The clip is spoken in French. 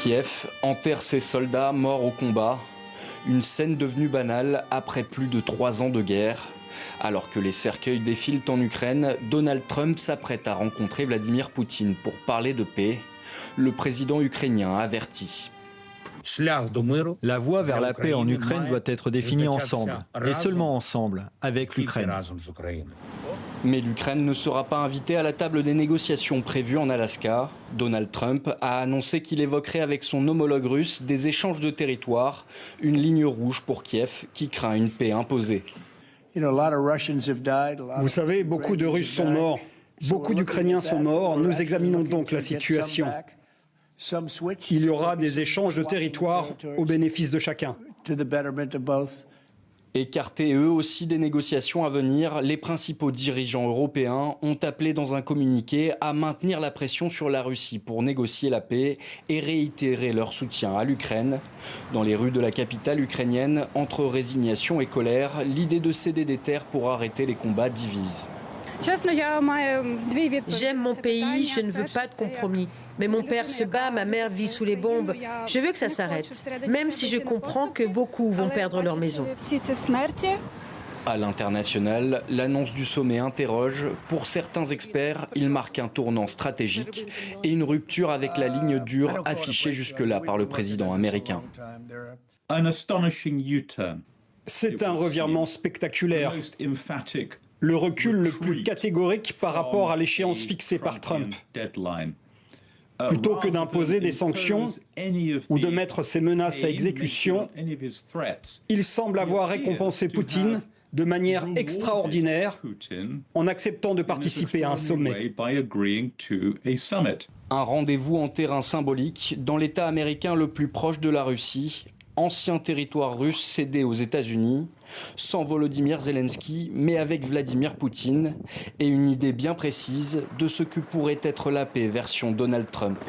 Kiev enterre ses soldats morts au combat. Une scène devenue banale après plus de 3 ans de guerre. Alors que les cercueils défilent en Ukraine, Donald Trump s'apprête à rencontrer Vladimir Poutine pour parler de paix. Le président ukrainien avertit. La voie vers la paix en Ukraine doit être définie ensemble, et seulement ensemble, avec l'Ukraine. Mais l'Ukraine ne sera pas invitée à la table des négociations prévues en Alaska. Donald Trump a annoncé qu'il évoquerait avec son homologue russe des échanges de territoires, une ligne rouge pour Kiev qui craint une paix imposée. Vous savez, beaucoup de Russes sont morts, beaucoup d'Ukrainiens sont morts. Nous examinons donc la situation. Il y aura des échanges de territoires au bénéfice de chacun. Écartés eux aussi des négociations à venir, les principaux dirigeants européens ont appelé dans un communiqué à maintenir la pression sur la Russie pour négocier la paix et réitérer leur soutien à l'Ukraine. Dans les rues de la capitale ukrainienne, entre résignation et colère, l'idée de céder des terres pour arrêter les combats divise. J'aime mon pays, je ne veux pas de compromis. Mais mon père se bat, ma mère vit sous les bombes. Je veux que ça s'arrête, même si je comprends que beaucoup vont perdre leur maison. À l'international, l'annonce du sommet interroge. Pour certains experts, il marque un tournant stratégique et une rupture avec la ligne dure affichée jusque-là par le président américain. C'est un revirement spectaculaire. Le recul le plus catégorique par rapport à l'échéance fixée par Trump. Plutôt que d'imposer des sanctions ou de mettre ses menaces à exécution, il semble avoir récompensé Poutine de manière extraordinaire en acceptant de participer à un sommet. Un rendez-vous en terrain symbolique dans l'État américain le plus proche de la Russie, ancien territoire russe cédé aux États-Unis, sans Volodymyr Zelensky, mais avec Vladimir Poutine, et une idée bien précise de ce que pourrait être la paix version Donald Trump.